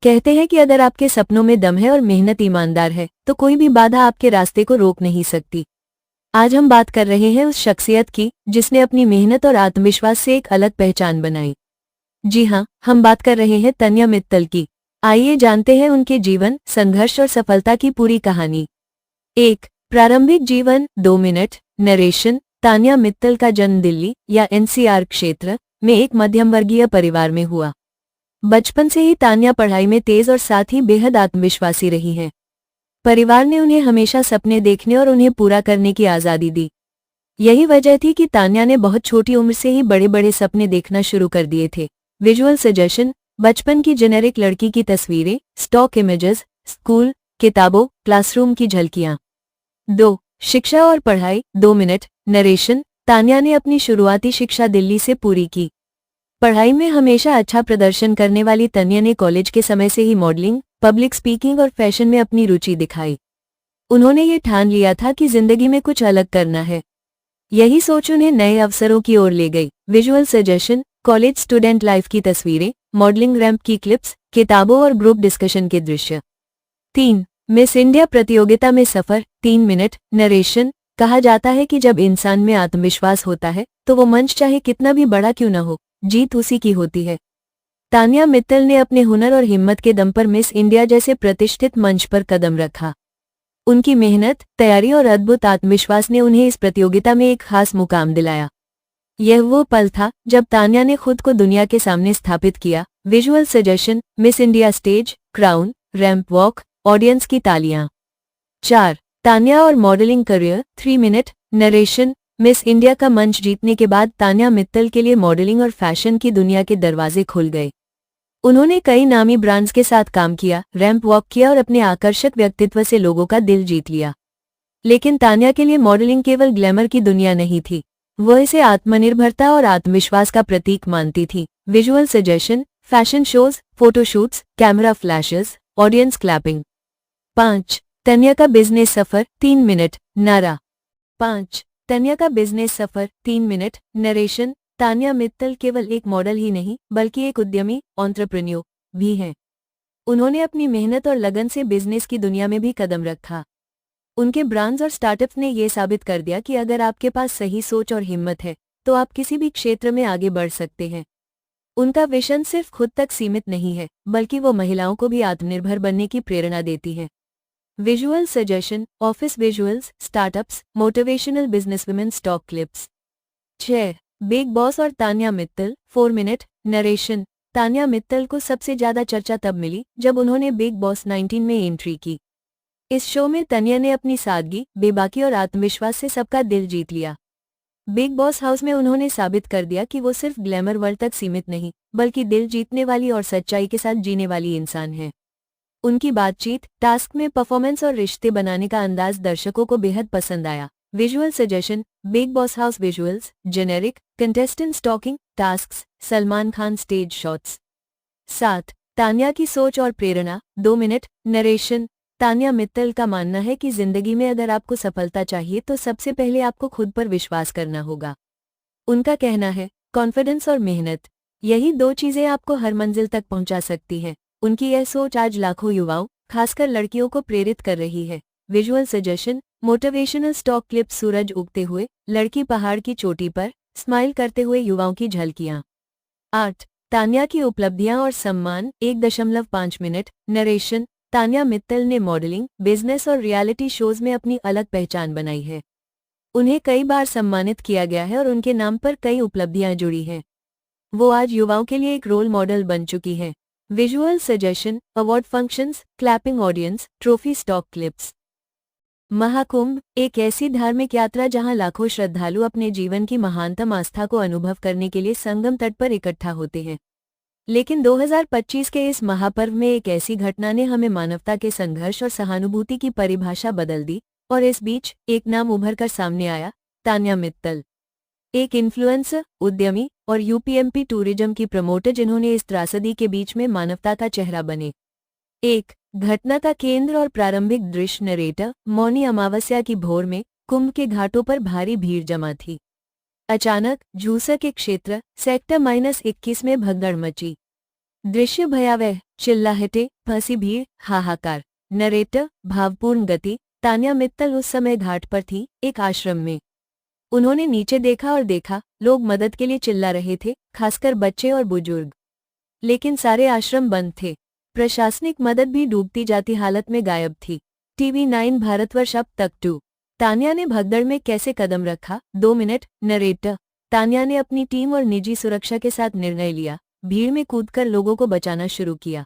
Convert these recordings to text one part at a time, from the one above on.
कहते हैं कि अगर आपके सपनों में दम है और मेहनत ईमानदार है तो कोई भी बाधा आपके रास्ते को रोक नहीं सकती। आज हम बात कर रहे हैं उस शख्सियत की जिसने अपनी मेहनत और आत्मविश्वास से एक अलग पहचान बनाई। जी हाँ, हम बात कर रहे हैं तान्या मित्तल की। आइए जानते हैं उनके जीवन, संघर्ष और सफलता की पूरी कहानी। 1. प्रारंभिक जीवन 2 मिनट। नरेशन। तान्या मित्तल का जन्म दिल्ली या एनसीआर क्षेत्र में एक मध्यम वर्गीय परिवार में हुआ। बचपन से ही तान्या पढ़ाई में तेज और साथ ही बेहद आत्मविश्वासी रही हैं। परिवार ने उन्हें हमेशा सपने देखने और उन्हें पूरा करने की आज़ादी दी। यही वजह थी कि तान्या ने बहुत छोटी उम्र से ही बड़े बड़े सपने देखना शुरू कर दिए थे। Visual suggestion. बचपन की जेनेरिक लड़की की तस्वीरें, स्टॉक इमेजेस, स्कूल, किताबों, क्लासरूम की झलकियां। 2. शिक्षा और पढ़ाई 2 मिनट। नरेशन। तान्या ने अपनी शुरुआती शिक्षा दिल्ली से पूरी की। पढ़ाई में हमेशा अच्छा प्रदर्शन करने वाली तान्या ने कॉलेज के समय से ही मॉडलिंग, पब्लिक स्पीकिंग और फैशन में अपनी रुचि दिखाई। उन्होंने ये ठान लिया था कि जिंदगी में कुछ अलग करना है। यही सोच उन्हें नए अवसरों की ओर ले गई। Visual suggestion. College student life की तस्वीरें, मॉडलिंग रैंप की क्लिप्स, किताबों और ग्रुप डिस्कशन के दृश्य। 3. मिस इंडिया प्रतियोगिता में सफर 3 मिनट। नरेशन। कहा जाता है कि जब इंसान में आत्मविश्वास होता है तो वो मंच चाहे कितना भी बड़ा क्यों न हो, जीत उसी की होती है। तान्या मित्तल ने अपने हुनर और हिम्मत के दम पर मिस इंडिया जैसे प्रतिष्ठित मंच पर कदम रखा। उनकी मेहनत, तैयारी और अद्भुत आत्मविश्वास ने उन्हें इस प्रतियोगिता में एक खास मुकाम दिलाया। यह वो पल था जब तान्या ने खुद को दुनिया के सामने स्थापित किया। Visual suggestion. Miss India stage, crown, ramp walk, audience की तालियां। 4. तान्या और modelling career 3 minute. Narration. Miss India का मंच जीतने के बाद तान्या मित्तल के लिए मॉडलिंग और फैशन की दुनिया के दरवाजे खुल गए। उन्होंने कई नामी ब्रांड्स के साथ काम किया, रैंप वॉक किया और अपने आकर्षक व्यक्तित्व से लोगों का दिल जीत लिया। लेकिन तान्या के लिए मॉडलिंग केवल ग्लैमर की दुनिया नहीं थी, वह इसे आत्मनिर्भरता और आत्मविश्वास का प्रतीक मानती थी। Visual suggestion. Fashion shows, photoshoots, camera flashes, audience clapping. 5. Tanya का बिजनेस सफर 3 मिनट। नारा। 5. तान्या का business suffer 3 minute. Narration. Tanya Mittal केवल एक मॉडल ही नहीं बल्कि एक उद्यमी, एंटरप्रेन्योर भी हैं। उन्होंने अपनी मेहनत और लगन से बिजनेस की दुनिया में भी कदम रखा। उनके ब्रांड्स और स्टार्टअप्स ने ये साबित कर दिया कि अगर आपके पास सही सोच और हिम्मत है तो आप किसी भी क्षेत्र में आगे बढ़ सकते हैं। उनका विजन सिर्फ खुद तक सीमित नहीं है बल्कि वो महिलाओं को भी आत्मनिर्भर बनने की प्रेरणा देती है। Visual suggestion. Office visuals, startups, motivational businesswomen stock clips. 6. Bigg Boss और तान्या मित्तल 4 मिनट। नरेशन। तान्या मित्तल को सबसे ज्यादा चर्चा तब मिली जब उन्होंने बिग बॉस 19 में एंट्री की। इस शो में तान्या ने अपनी सादगी, बेबाकी और आत्मविश्वास से सबका दिल जीत लिया। बिग बॉस हाउस में उन्होंने साबित कर दिया कि वो सिर्फ ग्लैमर वर्ल्ड तक सीमित नहीं बल्कि दिल जीतने वाली और सच्चाई के साथ जीने वाली इंसान है। उनकी बातचीत, टास्क में परफॉर्मेंस और रिश्ते बनाने का अंदाज दर्शकों को बेहद पसंद आया। Visual suggestion. Bigg Boss house visuals, generic, contestant stalking, tasks, Salman Khan stage shots. 7. Tanya की सोच और प्रेरणा 2 मिनट। नरेशन। तान्या मित्तल का मानना है कि जिंदगी में अगर आपको सफलता चाहिए तो सबसे पहले आपको खुद पर विश्वास करना होगा। उनका कहना है, कॉन्फिडेंस और मेहनत, यही 2 चीजें आपको हर मंजिल तक पहुंचा सकती हैं। उनकी यह सोच आज लाखों युवाओं, खासकर लड़कियों को प्रेरित कर रही है। Visual suggestion. Motivational stock clip, सूरज उगते हुए, लड़की पहाड़ की चोटी पर, स्माइल करते हुए युवाओं की झलकियां। 8. तान्या की उपलब्धियां और सम्मान 1.5 मिनट। नरेशन। तान्या मित्तल ने मॉडलिंग, बिजनेस और रियलिटी शोज में अपनी अलग पहचान बनाई है। उन्हें कई बार सम्मानित किया गया है और उनके नाम पर कई उपलब्धियां जुड़ी हैं। वो आज युवाओं के लिए एक रोल मॉडल बन चुकी हैं। Visual suggestion. Award functions, clapping audience, trophy stock clips. Mahakumbh एक ऐसी धार्मिक यात्रा जहां लाखों श्रद्धालु अपने जीवन की महानतम आस्था को अनुभव करने के लिए संगम तट पर इकट्ठा होते हैं। लेकिन 2025 के इस महापर्व में एक ऐसी घटना ने हमें मानवता के संघर्ष और सहानुभूति की परिभाषा बदल दी, और इस बीच एक नाम उभर कर सामने आया, तान्या मित्तल। एक इन्फ्लुएंसर, उद्यमी और यूपीएमपी टूरिज्म की प्रमोटर जिन्होंने इस त्रासदी के बीच में मानवता का चेहरा बने। एक घटना का केंद्र और प्रारंभिक दृश्य नरेटर। मौनी अमावस्या की भोर में कुंभ के घाटों पर भारी भीड़ जमा थी। अचानक झूसा के क्षेत्र सेक्टर -21 में भगदड़ मची। दृश्य भयावह, चिल्लाहटे, फंसी भीड़, हाहाकार। नरेटर, भावपूर्ण गति। तान्या मित्तल उस समय घाट पर थी, एक आश्रम में। उन्होंने नीचे देखा और देखा, लोग मदद के लिए चिल्ला रहे थे, खासकर बच्चे और बुजुर्ग। लेकिन सारे आश्रम बंद थे। प्रशासनिक मदद भी डूबती जाती हालत में गायब थी। टीवी 9 भारतवर्ष अब तक 2। तान्या ने भगदड़ में कैसे कदम रखा? 2 मिनट। नरेटर, तान्या ने अपनी टीम और निजी सुरक्षा के साथ निर्णय लिया, भीड़ में कूदकर लोगों को बचाना शुरू किया।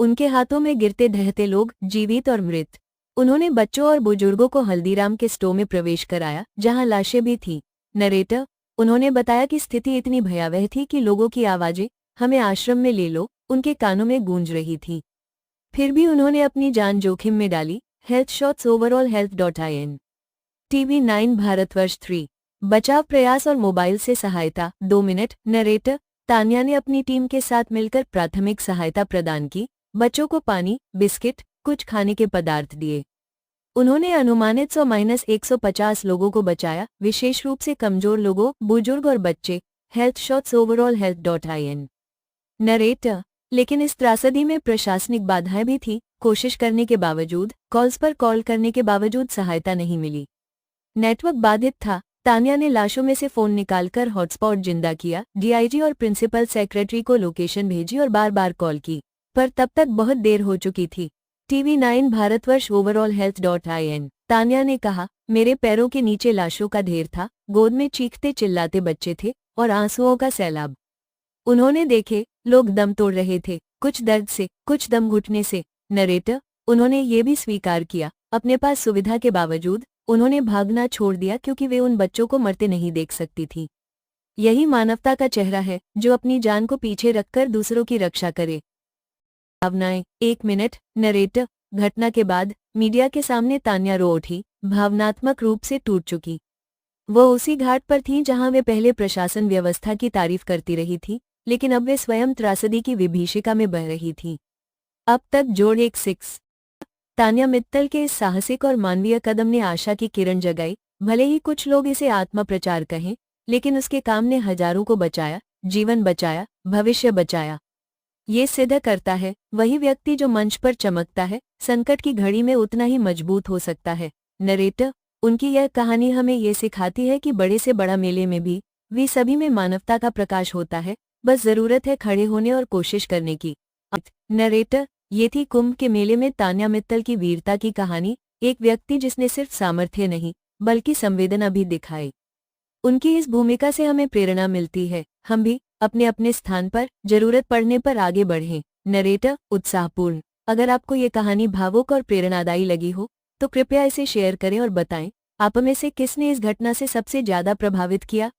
उनके हाथों में गिरते ढहते लोग, जीवित और मृत। उन्होंने बच्चों और बुजुर्गों को हल्दीराम के स्टोव में प्रवेश कराया, जहां लाशें भी थीं। नरेटर, उन्होंने बताया कि स्थिति इतनी भयावह थी कि लोगों की आवाजें, हमें आश्रम में ले लो, उनके कानों में गूंज रही थी। फिर भी उन्होंने अपनी जान जोखिम में डाली। Health shots overall health.in। TV 9 Bharatvarsh 3। बचाव प्रयास और मोबाइल से सहायता। 2 मिनट। नरेटर, तान्या ने अपनी टीम के साथ मिलकर प्राथमिक सहायता प्रदान की। बच्चों को पानी, बिस्किट, कुछ खाने के पदार्थ दिए। उन्होंने अनुमानित 100-150 लोगों को बचाया, विशेष रूप से कमजोर लोगों, बुजुर्ग और बच्चे। Health shots overall health.in। Narrator, लेकिन इस त्रासदी में प्रशासनिक बाधाएं भी थीं। कोशिश करने के बावजूद, कॉल्स पर कॉल करने के बावजूद सहायता नहीं मिली। नेटवर्क बाधित था। तान्या ने लाशों में से फोन निकालकर हॉटस्पॉट जिंदा किया, डीआईजी और प्रिंसिपल सेक्रेटरी को लोकेशन भेजी और बार बार कॉल की, पर तब तक बहुत देर हो चुकी थी। TV 9 Bharatvarsh overall health.in। Tanya ने कहा, मेरे पैरों के नीचे लाशों का ढेर था, गोद में चीखते चिल्लाते बच्चे थे और आंसुओं का सैलाब। उन्होंने देखे, लोग दम तोड़ रहे थे, कुछ दर्द से, कुछ दम घुटने से। नरेटर, उन्होंने ये भी स्वीकार किया, अपने पास सुविधा के बावजूद उन्होंने भागना छोड़ दिया क्योंकि वे उन बच्चों को मरते नहीं देख सकती थी। यही मानवता का चेहरा है, जो अपनी जान को पीछे रखकर दूसरों की रक्षा करे। भावनाएं। 1 मिनट। नरेटर, घटना के बाद मीडिया के सामने तान्या रो उठी, भावनात्मक रूप से टूट चुकी। वो उसी घाट पर थी जहां वे पहले प्रशासन व्यवस्था की तारीफ करती रही थी, लेकिन अब वे स्वयं त्रासदी की विभीषिका में बह रही थी। अब तक जोड़ 1-6। तान्या मित्तल के इस साहसिक और मानवीय कदम ने आशा की किरण जगाई। भले ही कुछ लोग इसे आत्मप्रचार कहें, लेकिन उसके काम ने हजारों को बचाया, जीवन बचाया, भविष्य बचाया। ये सिद्ध करता है, वही व्यक्ति जो मंच पर चमकता है, संकट की घड़ी में उतना ही मजबूत हो सकता है। नरेटर, उनकी यह कहानी हमें ये सिखाती है कि बड़े से बड़ा मेले में भी वे सभी में मानवता का प्रकाश होता है, बस जरूरत है खड़े होने और कोशिश करने की। नरेटर, ये थी कुंभ के मेले में तान्या मित्तल की वीरता की कहानी, एक व्यक्ति जिसने सिर्फ सामर्थ्य नहीं, बल्कि संवेदना भी दिखाई। उनकी इस भूमिका से हमें प्रेरणा मिलती है, हम भी अपने अपने स्थान पर जरूरत पड़ने पर आगे बढ़ें। नरेटर, उत्साहपूर्ण। अगर आपको ये कहानी भावुक और प्रेरणादायी लगी हो, तो कृपया इसे शेयर करें और बताएं, आप में से किसने इस घटना से सबसे ज्यादा प्रभावित किया।